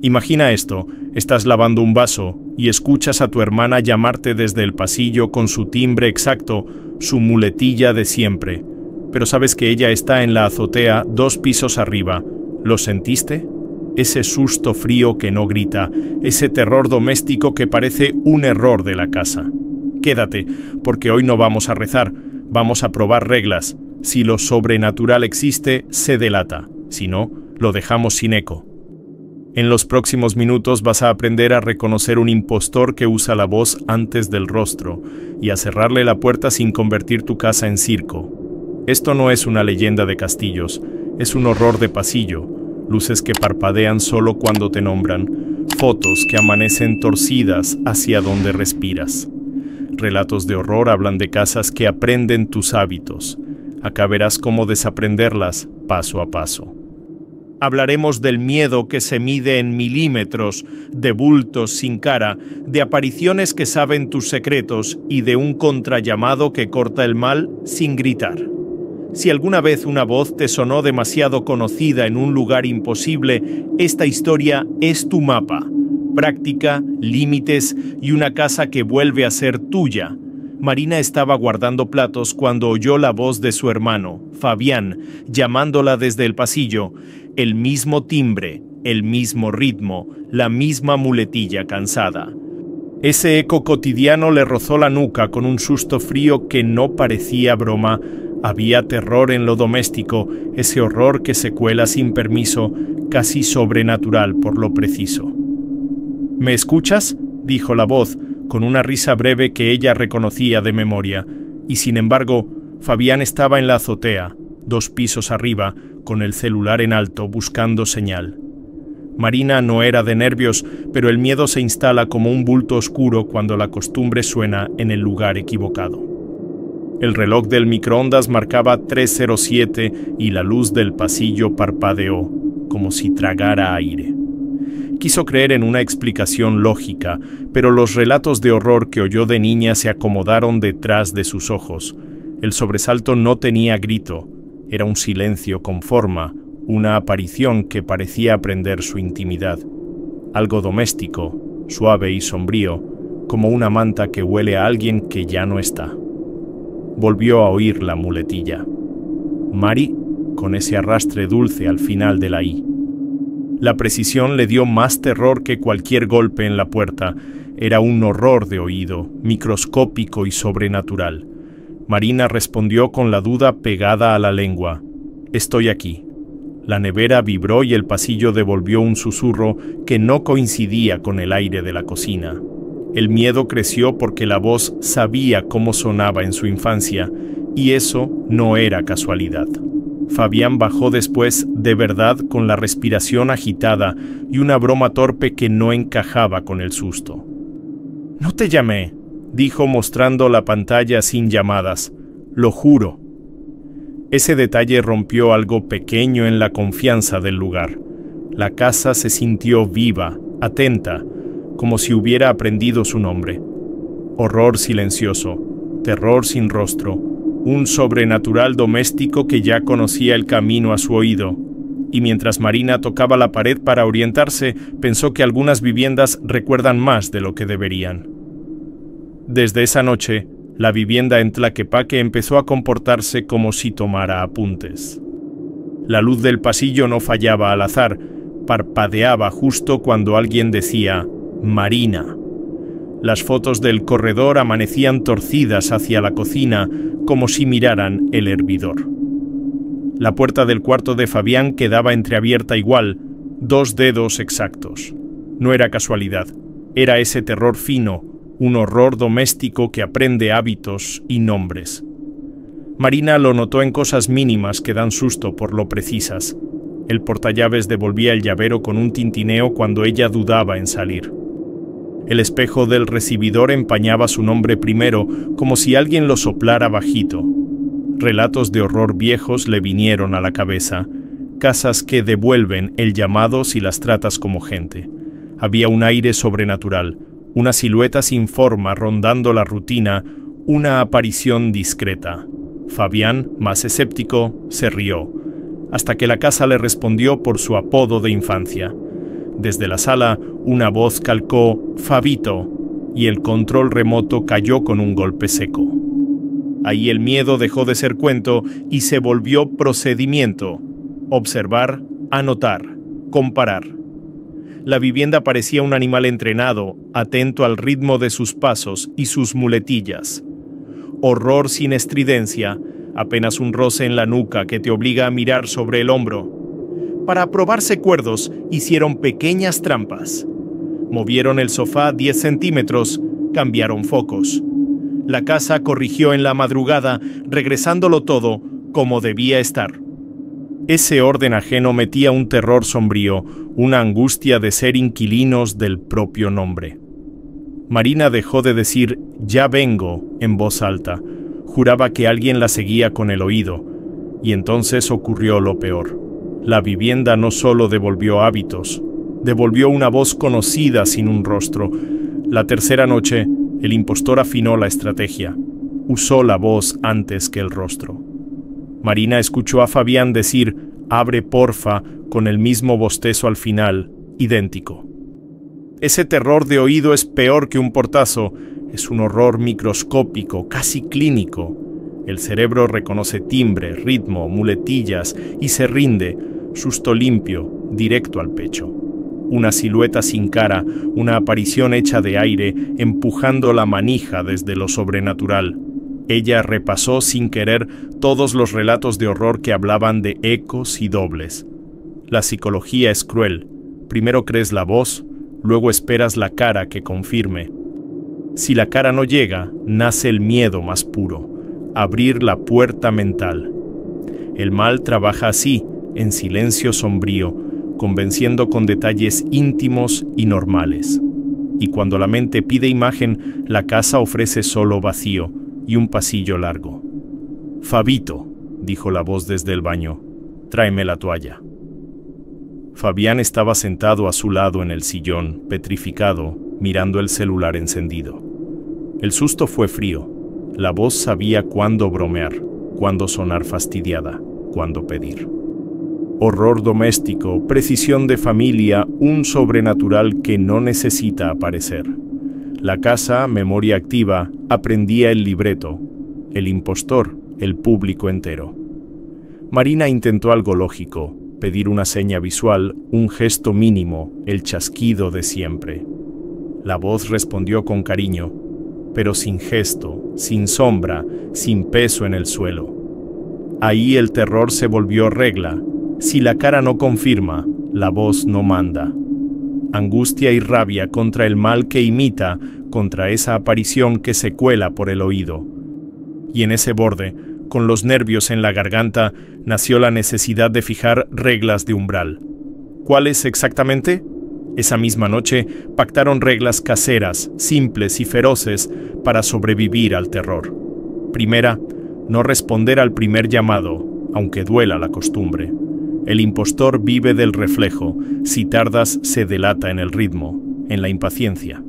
Imagina esto, estás lavando un vaso y escuchas a tu hermana llamarte desde el pasillo con su timbre exacto, su muletilla de siempre. Pero sabes que ella está en la azotea 2 pisos arriba. ¿Lo sentiste? Ese susto frío que no grita, ese terror doméstico que parece un error de la casa. Quédate, porque hoy no vamos a rezar, vamos a probar reglas. Si lo sobrenatural existe, se delata. Si no, lo dejamos sin eco. En los próximos minutos vas a aprender a reconocer un impostor que usa la voz antes del rostro y a cerrarle la puerta sin convertir tu casa en circo. Esto no es una leyenda de castillos, es un horror de pasillo. Luces que parpadean solo cuando te nombran, fotos que amanecen torcidas hacia donde respiras. Relatos de horror hablan de casas que aprenden tus hábitos. Acá verás cómo desaprenderlas paso a paso. Hablaremos del miedo que se mide en milímetros, de bultos sin cara, de apariciones que saben tus secretos y de un contrallamado que corta el mal sin gritar. Si alguna vez una voz te sonó demasiado conocida en un lugar imposible, esta historia es tu mapa. Práctica, límites y una casa que vuelve a ser tuya. Marina estaba guardando platos cuando oyó la voz de su hermano, Fabián, llamándola desde el pasillo. El mismo timbre, el mismo ritmo, la misma muletilla cansada. Ese eco cotidiano le rozó la nuca con un susto frío que no parecía broma. Había terror en lo doméstico, ese horror que se cuela sin permiso, casi sobrenatural por lo preciso. ¿Me escuchas?, dijo la voz, con una risa breve que ella reconocía de memoria, y sin embargo, Fabián estaba en la azotea, 2 pisos arriba, con el celular en alto, buscando señal. Marina no era de nervios, pero el miedo se instala como un bulto oscuro cuando la costumbre suena en el lugar equivocado. El reloj del microondas marcaba 3:07 y la luz del pasillo parpadeó, como si tragara aire. Quiso creer en una explicación lógica, pero los relatos de horror que oyó de niña se acomodaron detrás de sus ojos. El sobresalto no tenía grito, era un silencio con forma, una aparición que parecía aprender su intimidad. Algo doméstico, suave y sombrío, como una manta que huele a alguien que ya no está. Volvió a oír la muletilla. Mari, con ese arrastre dulce al final de la I. La precisión le dio más terror que cualquier golpe en la puerta. Era un horror de oído, microscópico y sobrenatural. Marina respondió con la duda pegada a la lengua. Estoy aquí. La nevera vibró y el pasillo devolvió un susurro que no coincidía con el aire de la cocina. El miedo creció porque la voz sabía cómo sonaba en su infancia, y eso no era casualidad. Fabián bajó después, de verdad, con la respiración agitada y una broma torpe que no encajaba con el susto. «No te llamé», dijo mostrando la pantalla sin llamadas. «Lo juro». Ese detalle rompió algo pequeño en la confianza del lugar. La casa se sintió viva, atenta, como si hubiera aprendido su nombre. Horror silencioso, terror sin rostro, un sobrenatural doméstico que ya conocía el camino a su oído. Y mientras Marina tocaba la pared para orientarse, pensó que algunas viviendas recuerdan más de lo que deberían. Desde esa noche, la vivienda en Tlaquepaque empezó a comportarse como si tomara apuntes. La luz del pasillo no fallaba al azar, parpadeaba justo cuando alguien decía «Marina». Las fotos del corredor amanecían torcidas hacia la cocina, como si miraran el hervidor. La puerta del cuarto de Fabián quedaba entreabierta igual, 2 dedos exactos. No era casualidad, era ese terror fino, un horror doméstico que aprende hábitos y nombres. Marina lo notó en cosas mínimas que dan susto por lo precisas. El portallaves devolvía el llavero con un tintineo cuando ella dudaba en salir. El espejo del recibidor empañaba su nombre primero, como si alguien lo soplara bajito. Relatos de horror viejos le vinieron a la cabeza, casas que devuelven el llamado si las tratas como gente. Había un aire sobrenatural, una silueta sin forma rondando la rutina, una aparición discreta. Fabián, más escéptico, se rió, hasta que la casa le respondió por su apodo de infancia. Desde la sala, una voz calcó «Fabito», y el control remoto cayó con un golpe seco. Ahí el miedo dejó de ser cuento y se volvió procedimiento. Observar, anotar, comparar. La vivienda parecía un animal entrenado, atento al ritmo de sus pasos y sus muletillas. Horror sin estridencia, apenas un roce en la nuca que te obliga a mirar sobre el hombro. Para probarse cuerdos, hicieron pequeñas trampas. Movieron el sofá 10 centímetros, cambiaron focos. La casa corrigió en la madrugada, regresándolo todo como debía estar. Ese orden ajeno metía un terror sombrío, una angustia de ser inquilinos del propio nombre. Marina dejó de decir «ya vengo» en voz alta. Juraba que alguien la seguía con el oído. Y entonces ocurrió lo peor. La vivienda no solo devolvió hábitos, devolvió una voz conocida sin un rostro. La tercera noche, el impostor afinó la estrategia. Usó la voz antes que el rostro. Marina escuchó a Fabián decir «abre porfa» con el mismo bostezo al final, idéntico. Ese terror de oído es peor que un portazo, es un horror microscópico, casi clínico. El cerebro reconoce timbre, ritmo, muletillas y se rinde, susto limpio, directo al pecho. Una silueta sin cara, una aparición hecha de aire, empujando la manija desde lo sobrenatural. Ella repasó sin querer todos los relatos de horror que hablaban de ecos y dobles. La psicología es cruel. Primero crees la voz, luego esperas la cara que confirme. Si la cara no llega, nace el miedo más puro, abrir la puerta mental. El mal trabaja así, en silencio sombrío, convenciendo con detalles íntimos y normales. Y cuando la mente pide imagen, la casa ofrece solo vacío y un pasillo largo. «Fabito», dijo la voz desde el baño, «tráeme la toalla». Fabián estaba sentado a su lado en el sillón, petrificado, mirando el celular encendido. El susto fue frío. La voz sabía cuándo bromear, cuándo sonar fastidiada, cuándo pedir. Horror doméstico, precisión de familia, un sobrenatural que no necesita aparecer. La casa, memoria activa, aprendía el libreto. El impostor, el público entero. Marina intentó algo lógico, pedir una seña visual, un gesto mínimo, el chasquido de siempre. La voz respondió con cariño, pero sin gesto, sin sombra, sin peso en el suelo. Ahí el terror se volvió regla. Si la cara no confirma, la voz no manda. Angustia y rabia contra el mal que imita, contra esa aparición que se cuela por el oído. Y en ese borde, con los nervios en la garganta, nació la necesidad de fijar reglas de umbral. ¿Cuáles exactamente? Esa misma noche pactaron reglas caseras, simples y feroces para sobrevivir al terror. Primera, no responder al primer llamado, aunque duela la costumbre. El impostor vive del reflejo, si tardas se delata en el ritmo, en la impaciencia.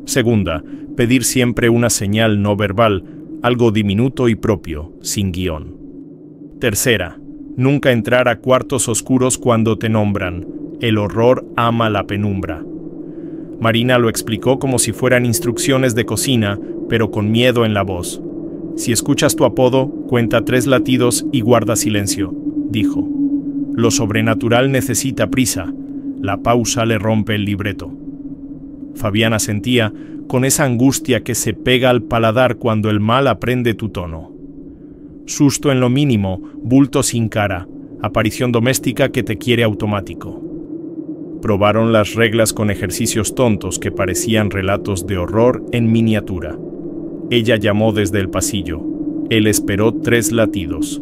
Segunda, pedir siempre una señal no verbal, algo diminuto y propio, sin guión. Tercera, nunca entrar a cuartos oscuros cuando te nombran. El horror ama la penumbra. Marina lo explicó como si fueran instrucciones de cocina, pero con miedo en la voz. Si escuchas tu apodo, cuenta 3 latidos y guarda silencio, dijo. Lo sobrenatural necesita prisa. La pausa le rompe el libreto. Fabiana sentía, con esa angustia que se pega al paladar cuando el mal aprende tu tono. Susto en lo mínimo, bulto sin cara, aparición doméstica que te quiere automático. Probaron las reglas con ejercicios tontos que parecían relatos de horror en miniatura. Ella llamó desde el pasillo. Él esperó 3 latidos.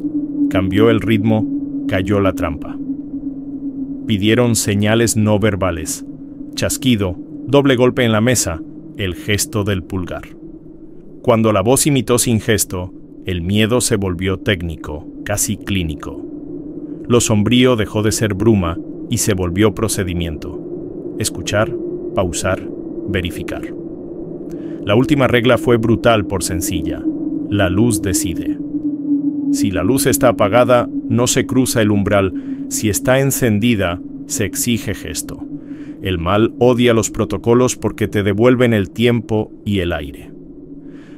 Cambió el ritmo, cayó la trampa. Pidieron señales no verbales. Chasquido, doble golpe en la mesa, el gesto del pulgar. Cuando la voz imitó sin gesto, el miedo se volvió técnico, casi clínico. Lo sombrío dejó de ser bruma y se volvió procedimiento. Escuchar, pausar, verificar. La última regla fue brutal por sencilla. La luz decide. Si la luz está apagada, no se cruza el umbral. Si está encendida, Se exige gesto. El mal odia los protocolos porque te devuelven el tiempo y el aire.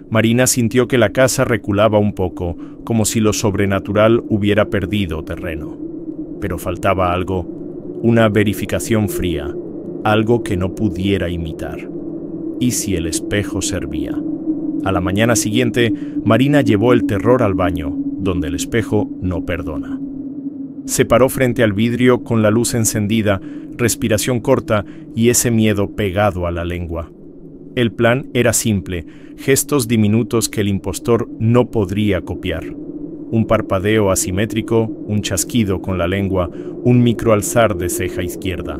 Marina sintió que la casa reculaba un poco, como si lo sobrenatural hubiera perdido terreno. Pero faltaba algo, una verificación fría, algo que no pudiera imitar. ¿Y si el espejo servía? A la mañana siguiente, Marina llevó el terror al baño, donde el espejo no perdona. Se paró frente al vidrio con la luz encendida, respiración corta y ese miedo pegado a la lengua. El plan era simple, gestos diminutos que el impostor no podría copiar. Un parpadeo asimétrico, un chasquido con la lengua, un microalzar de ceja izquierda.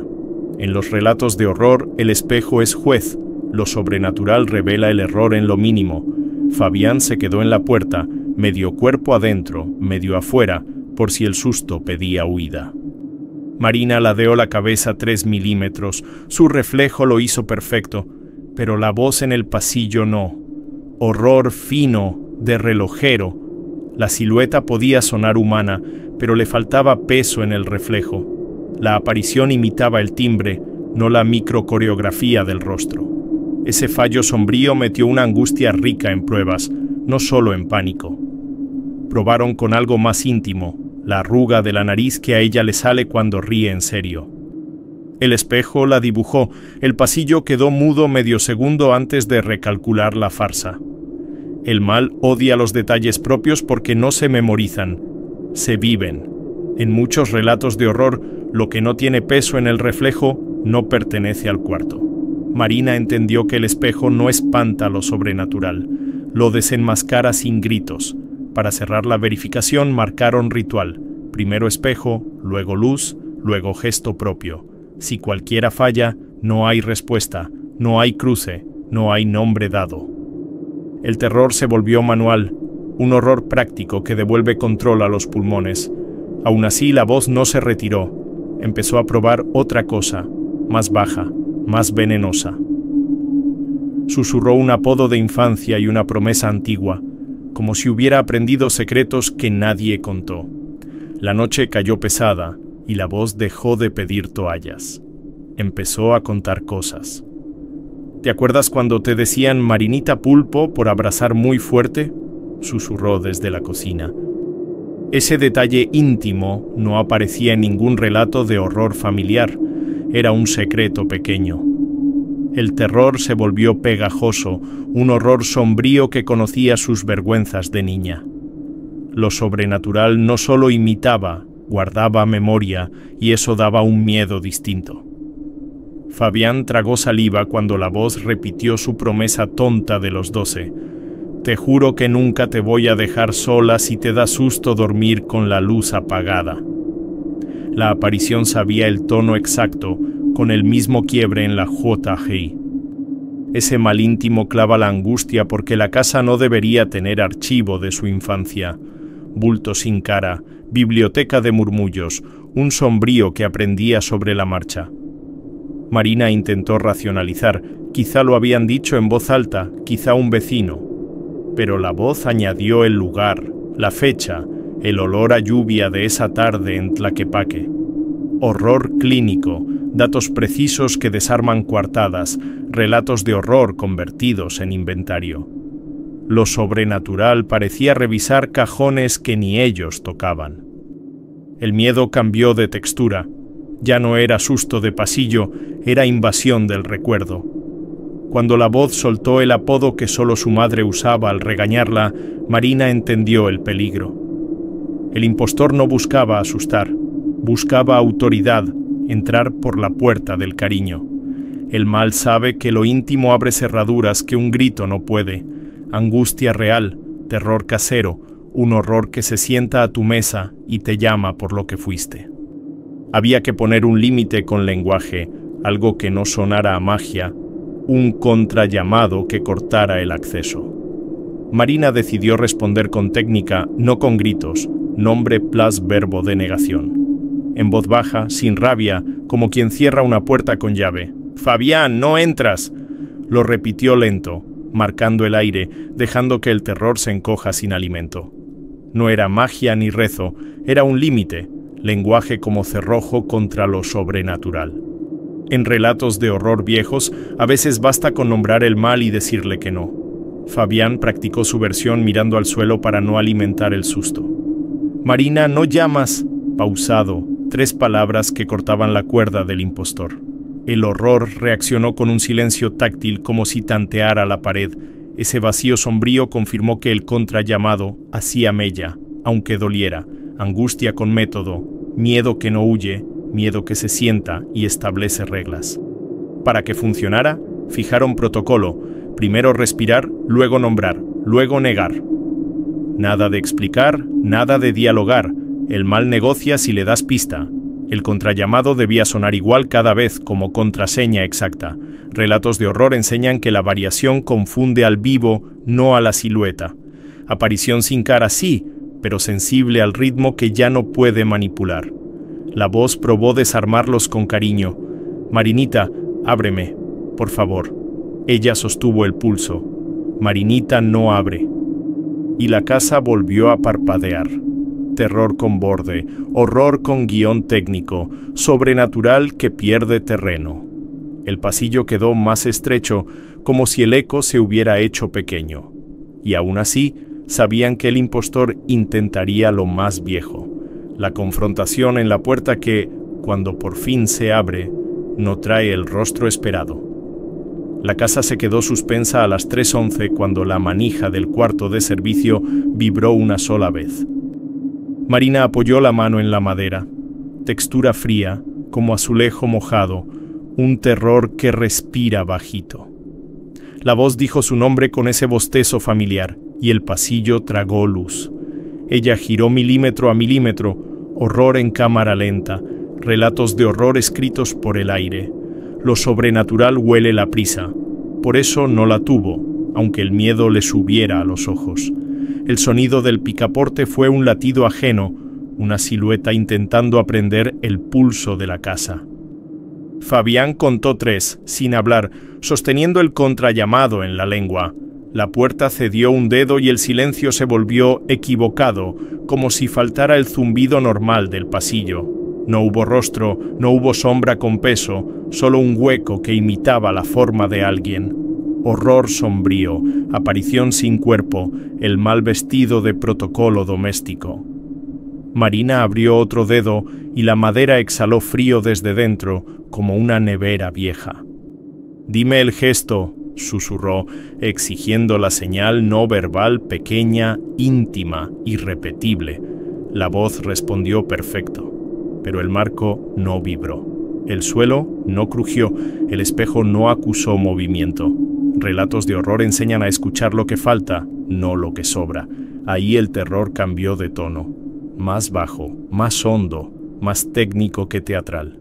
En los relatos de horror, el espejo es juez, lo sobrenatural revela el error en lo mínimo. Fabián se quedó en la puerta, medio cuerpo adentro, medio afuera, por si el susto pedía huida. Marina ladeó la cabeza 3 milímetros, su reflejo lo hizo perfecto, pero la voz en el pasillo no. Horror fino, de relojero. La silueta podía sonar humana, pero le faltaba peso en el reflejo. La aparición imitaba el timbre, no la microcoreografía del rostro. Ese fallo sombrío metió una angustia rica en pruebas, no solo en pánico. Probaron con algo más íntimo, la arruga de la nariz que a ella le sale cuando ríe en serio. El espejo la dibujó, el pasillo quedó mudo medio segundo antes de recalcular la farsa. El mal odia los detalles propios porque no se memorizan, se viven. En muchos relatos de horror, lo que no tiene peso en el reflejo no pertenece al cuarto. Marina entendió que el espejo no espanta lo sobrenatural, lo desenmascara sin gritos. Para cerrar la verificación marcaron ritual, primero espejo, luego luz, luego gesto propio. Si cualquiera falla, no hay respuesta, no hay cruce, no hay nombre dado. El terror se volvió manual, un horror práctico que devuelve control a los pulmones. Aún así, la voz no se retiró. Empezó a probar otra cosa, más baja, más venenosa. Susurró un apodo de infancia y una promesa antigua, como si hubiera aprendido secretos que nadie contó. La noche cayó pesada y la voz dejó de pedir toallas. Empezó a contar cosas. ¿Te acuerdas cuando te decían Marinita Pulpo por abrazar muy fuerte? Susurró desde la cocina. Ese detalle íntimo no aparecía en ningún relato de horror familiar. Era un secreto pequeño. El terror se volvió pegajoso, un horror sombrío que conocía sus vergüenzas de niña. Lo sobrenatural no solo imitaba, guardaba memoria, y eso daba un miedo distinto. Fabián tragó saliva cuando la voz repitió su promesa tonta de los 12. Te juro que nunca te voy a dejar sola si te da susto dormir con la luz apagada. La aparición sabía el tono exacto, con el mismo quiebre en la JG. Ese mal íntimo clava la angustia porque la casa no debería tener archivo de su infancia. Bulto sin cara, biblioteca de murmullos, un sombrío que aprendía sobre la marcha. Marina intentó racionalizar, quizá lo habían dicho en voz alta, quizá un vecino. Pero la voz añadió el lugar, la fecha, el olor a lluvia de esa tarde en Tlaquepaque. Horror clínico, datos precisos que desarman coartadas, relatos de horror convertidos en inventario. Lo sobrenatural parecía revisar cajones que ni ellos tocaban. El miedo cambió de textura. Ya no era susto de pasillo, era invasión del recuerdo. Cuando la voz soltó el apodo que solo su madre usaba al regañarla, Marina entendió el peligro. El impostor no buscaba asustar, buscaba autoridad, entrar por la puerta del cariño. El mal sabe que lo íntimo abre cerraduras que un grito no puede. Angustia real, terror casero, un horror que se sienta a tu mesa y te llama por lo que fuiste. Había que poner un límite con lenguaje, algo que no sonara a magia, un contrallamado que cortara el acceso. Marina decidió responder con técnica, no con gritos, nombre plus verbo de negación. En voz baja, sin rabia, como quien cierra una puerta con llave. «Fabián, no entras», lo repitió lento, marcando el aire, dejando que el terror se encoja sin alimento. No era magia ni rezo, era un límite, lenguaje como cerrojo contra lo sobrenatural. En relatos de horror viejos, a veces basta con nombrar el mal y decirle que no. Fabián practicó su versión mirando al suelo para no alimentar el susto. «Marina, no llamas», pausado, 3 palabras que cortaban la cuerda del impostor. El horror reaccionó con un silencio táctil como si tanteara la pared. Ese vacío sombrío confirmó que el contrallamado hacía mella, aunque doliera, angustia con método, miedo que no huye, miedo que se sienta y establece reglas. Para que funcionara, fijaron protocolo: primero respirar, luego nombrar, luego negar. Nada de explicar, nada de dialogar. El mal negocia si le das pista. El contrallamado debía sonar igual cada vez, como contraseña exacta. Relatos de horror enseñan que la variación confunde al vivo, no a la silueta. Aparición sin cara sí, pero sensible al ritmo que ya no puede manipular. La voz probó desarmarlos con cariño. «Marinita, ábreme, por favor». Ella sostuvo el pulso. Marinita no abre. Y la casa volvió a parpadear. Terror con borde, horror con guión técnico, sobrenatural que pierde terreno. El pasillo quedó más estrecho, como si el eco se hubiera hecho pequeño. Y aún así, sabían que el impostor intentaría lo más viejo. La confrontación en la puerta que, cuando por fin se abre, no trae el rostro esperado. La casa se quedó suspensa a las 3:11 cuando la manija del cuarto de servicio vibró una sola vez. Marina apoyó la mano en la madera. Textura fría, como azulejo mojado, un terror que respira bajito. La voz dijo su nombre con ese bostezo familiar, y el pasillo tragó luz. Ella giró milímetro a milímetro, horror en cámara lenta, relatos de horror escritos por el aire. Lo sobrenatural huele la prisa, por eso no la tuvo, aunque el miedo le subiera a los ojos. El sonido del picaporte fue un latido ajeno, una silueta intentando aprender el pulso de la casa. Fabián contó 3, sin hablar, sosteniendo el contrallamado en la lengua. La puerta cedió un dedo y el silencio se volvió equivocado, como si faltara el zumbido normal del pasillo. No hubo rostro, no hubo sombra con peso, solo un hueco que imitaba la forma de alguien. Horror sombrío, aparición sin cuerpo, el mal vestido de protocolo doméstico. Marina abrió otro dedo y la madera exhaló frío desde dentro, como una nevera vieja. «Dime el gesto», susurró, exigiendo la señal no verbal pequeña, íntima, irrepetible. La voz respondió perfecto, pero el marco no vibró. El suelo no crujió, el espejo no acusó movimiento. Relatos de horror enseñan a escuchar lo que falta, no lo que sobra. Ahí el terror cambió de tono. Más bajo, más hondo, más técnico que teatral.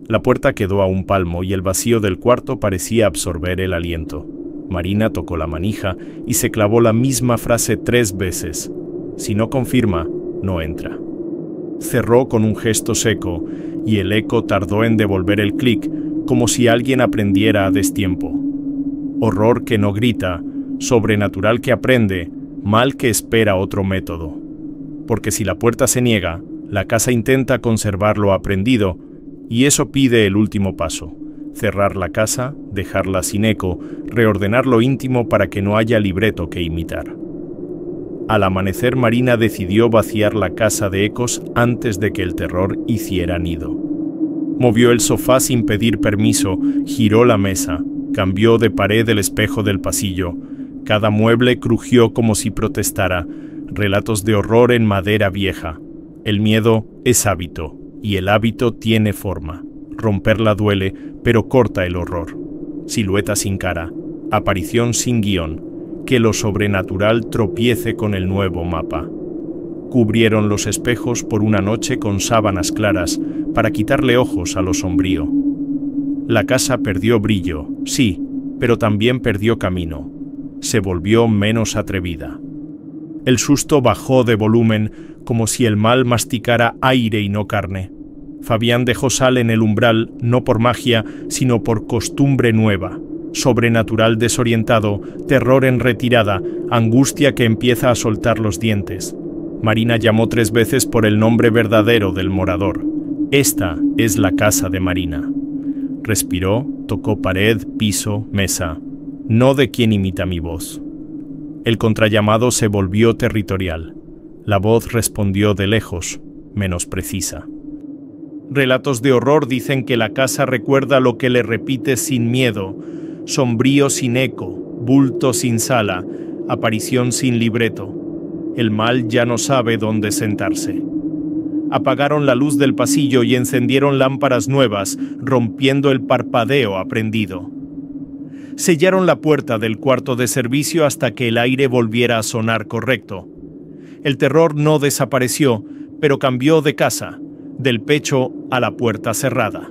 La puerta quedó a un palmo y el vacío del cuarto parecía absorber el aliento. Marina tocó la manija y se clavó la misma frase 3 veces. Si no confirma, no entra. Cerró con un gesto seco y el eco tardó en devolver el clic, como si alguien aprendiera a destiempo. Horror que no grita, sobrenatural que aprende, mal que espera otro método. Porque si la puerta se niega, la casa intenta conservar lo aprendido, y eso pide el último paso: cerrar la casa, dejarla sin eco, reordenar lo íntimo para que no haya libreto que imitar. Al amanecer, Marina decidió vaciar la casa de ecos antes de que el terror hiciera nido. Movió el sofá sin pedir permiso, giró la mesa, cambió de pared el espejo del pasillo. Cada mueble crujió como si protestara. Relatos de horror en madera vieja. El miedo es hábito, y el hábito tiene forma. Romperla duele, pero corta el horror. Silueta sin cara, aparición sin guión, que lo sobrenatural tropiece con el nuevo mapa. Cubrieron los espejos por una noche con sábanas claras para quitarle ojos a lo sombrío. La casa perdió brillo, sí, pero también perdió camino. Se volvió menos atrevida. El susto bajó de volumen, como si el mal masticara aire y no carne. Fabián dejó sal en el umbral, no por magia, sino por costumbre nueva. Sobrenatural desorientado, terror en retirada, angustia que empieza a soltar los dientes. Marina llamó 3 veces por el nombre verdadero del morador. Esta es la casa de Marina. Respiró, tocó pared, piso, mesa. No de quien imita mi voz. El contrallamado se volvió territorial. La voz respondió de lejos, menos precisa. Relatos de horror dicen que la casa recuerda lo que le repites sin miedo, sombrío sin eco, bulto sin sala, aparición sin libreto. El mal ya no sabe dónde sentarse. Apagaron la luz del pasillo y encendieron lámparas nuevas, rompiendo el parpadeo aprendido. Sellaron la puerta del cuarto de servicio hasta que el aire volviera a sonar correcto. El terror no desapareció, pero cambió de casa, del pecho a la puerta cerrada.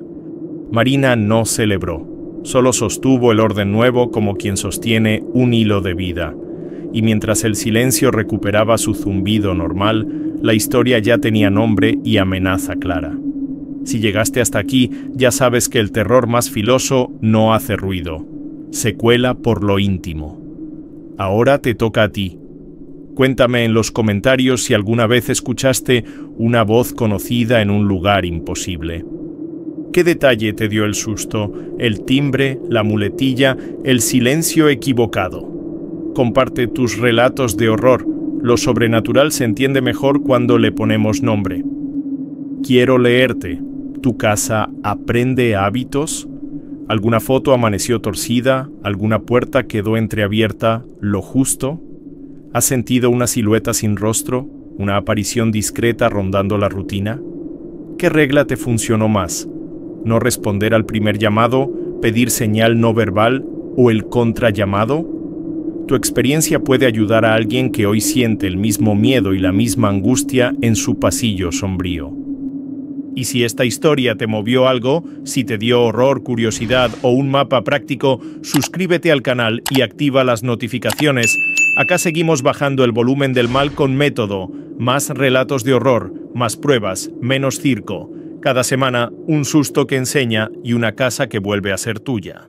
Marina no celebró, solo sostuvo el orden nuevo como quien sostiene un hilo de vida. Y mientras el silencio recuperaba su zumbido normal, la historia ya tenía nombre y amenaza clara. Si llegaste hasta aquí, ya sabes que el terror más filoso no hace ruido. Se cuela por lo íntimo. Ahora te toca a ti. Cuéntame en los comentarios si alguna vez escuchaste una voz conocida en un lugar imposible. ¿Qué detalle te dio el susto? ¿El timbre, la muletilla, el silencio equivocado? Comparte tus relatos de horror. Lo sobrenatural se entiende mejor cuando le ponemos nombre. Quiero leerte. ¿Tu casa aprende hábitos? ¿Alguna foto amaneció torcida? ¿Alguna puerta quedó entreabierta? ¿Lo justo? ¿Has sentido una silueta sin rostro? ¿Una aparición discreta rondando la rutina? ¿Qué regla te funcionó más? ¿No responder al primer llamado, pedir señal no verbal o el contrallamado? Tu experiencia puede ayudar a alguien que hoy siente el mismo miedo y la misma angustia en su pasillo sombrío. Y si esta historia te movió algo, si te dio horror, curiosidad o un mapa práctico, suscríbete al canal y activa las notificaciones. Acá seguimos bajando el volumen del mal con método. Más relatos de horror, más pruebas, menos circo. Cada semana, un susto que enseña y una casa que vuelve a ser tuya.